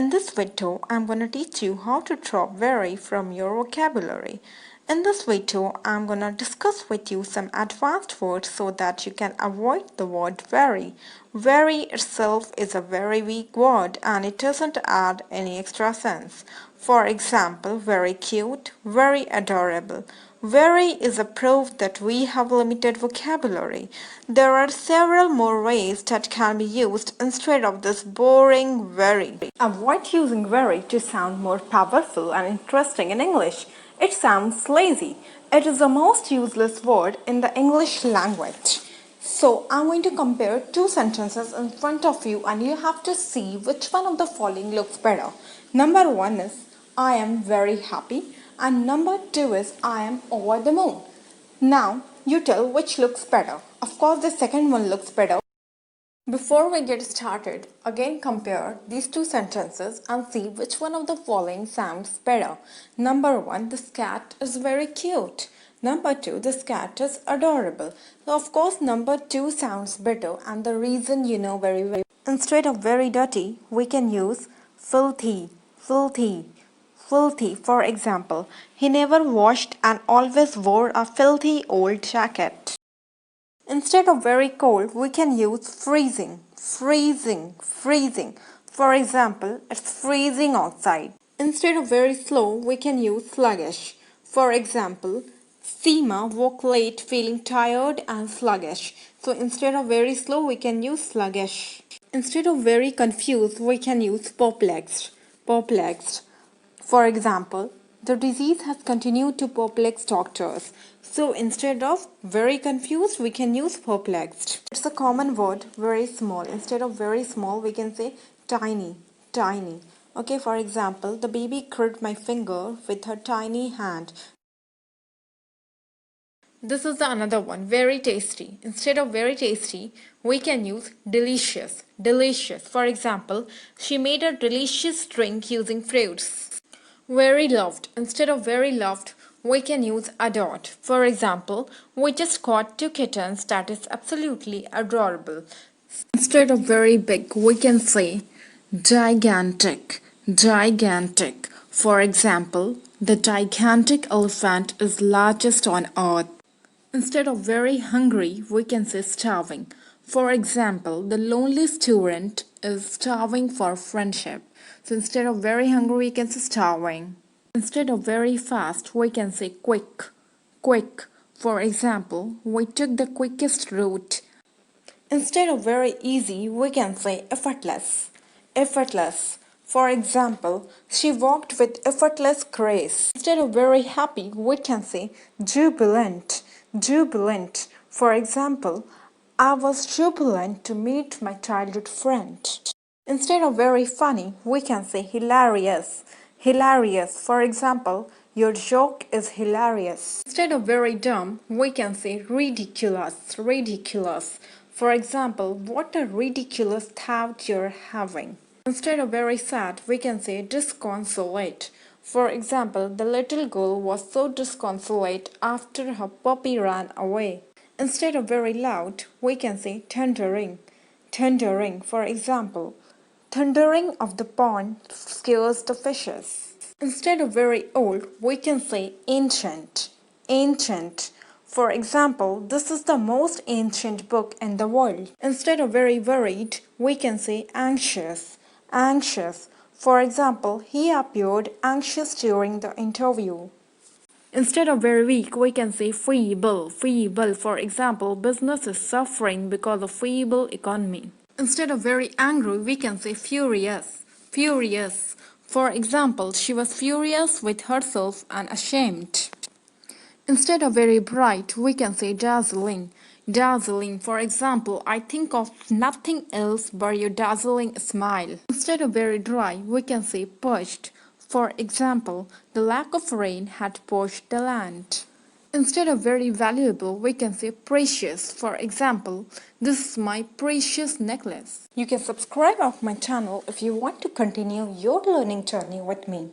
In this video, I'm going to teach you how to drop very from your vocabulary. In this video, I'm going to discuss with you some advanced words so that you can avoid the word very. Very itself is a very weak word and it doesn't add any extra sense. For example, very cute, very adorable. Very is a proof that we have limited vocabulary. There are several more ways that can be used instead of this boring very. Avoid using very to sound more powerful and interesting in English. It sounds lazy. It is the most useless word in the English language. So I'm going to compare two sentences in front of you and you have to see which one of the following looks better. Number one is I am very happy and number two is I am over the moon. Now you tell which looks better. Of course the second one looks better. Before we get started, again compare these two sentences and see which one of the following sounds better. Number one, this cat is very cute. Number two, this cat is adorable. So of course number two sounds better and the reason you know very well. Instead of very dirty, we can use filthy, filthy, filthy. For example, he never washed and always wore a filthy old jacket. Instead of very cold, we can use freezing, freezing, freezing. For example, it's freezing outside. Instead of very slow, we can use sluggish. For example, Seema woke late feeling tired and sluggish. So instead of very slow, we can use sluggish. Instead of very confused, we can use perplexed, perplexed. For example, the disease has continued to perplex doctors. So instead of very confused, we can use perplexed. It's a common word, very small. Instead of very small, we can say tiny, tiny. Okay, for example, the baby gripped my finger with her tiny hand. This is another one, very tasty. Instead of very tasty, we can use delicious, delicious. For example, she made a delicious drink using fruits. Very loved. Instead of very loved, we can use adored. For example, we just caught two kittens that is absolutely adorable. Instead of very big, we can say gigantic, gigantic. For example, the gigantic elephant is largest on earth. Instead of very hungry, we can say starving. For example, the lonely student is starving for friendship. So instead of very hungry, we can say starving. Instead of very fast, we can say quick, quick. For example, we took the quickest route. Instead of very easy, we can say effortless, effortless. For example, she walked with effortless grace. Instead of very happy, we can say jubilant, jubilant. For example, I was jubilant to meet my childhood friend. Instead of very funny, we can say hilarious, hilarious. For example, your joke is hilarious. Instead of very dumb, we can say ridiculous, ridiculous. For example, what a ridiculous thought you're having. Instead of very sad, we can say disconsolate. For example, the little girl was so disconsolate after her puppy ran away. Instead of very loud, we can say thundering, thundering. For example, thundering of the pond scares the fishes. Instead of very old, we can say ancient, ancient. For example, this is the most ancient book in the world. Instead of very worried, we can say anxious, anxious. For example, he appeared anxious during the interview. Instead of very weak, we can say feeble, feeble. For example, business is suffering because of feeble economy. Instead of very angry, we can say furious, furious. For example, she was furious with herself and ashamed. Instead of very bright, we can say dazzling, dazzling. For example, I think of nothing else but your dazzling smile. Instead of very dry, we can say parched. For example, the lack of rain had parched the land. Instead of very valuable, we can say precious. For example, this is my precious necklace. You can subscribe to my channel if you want to continue your learning journey with me.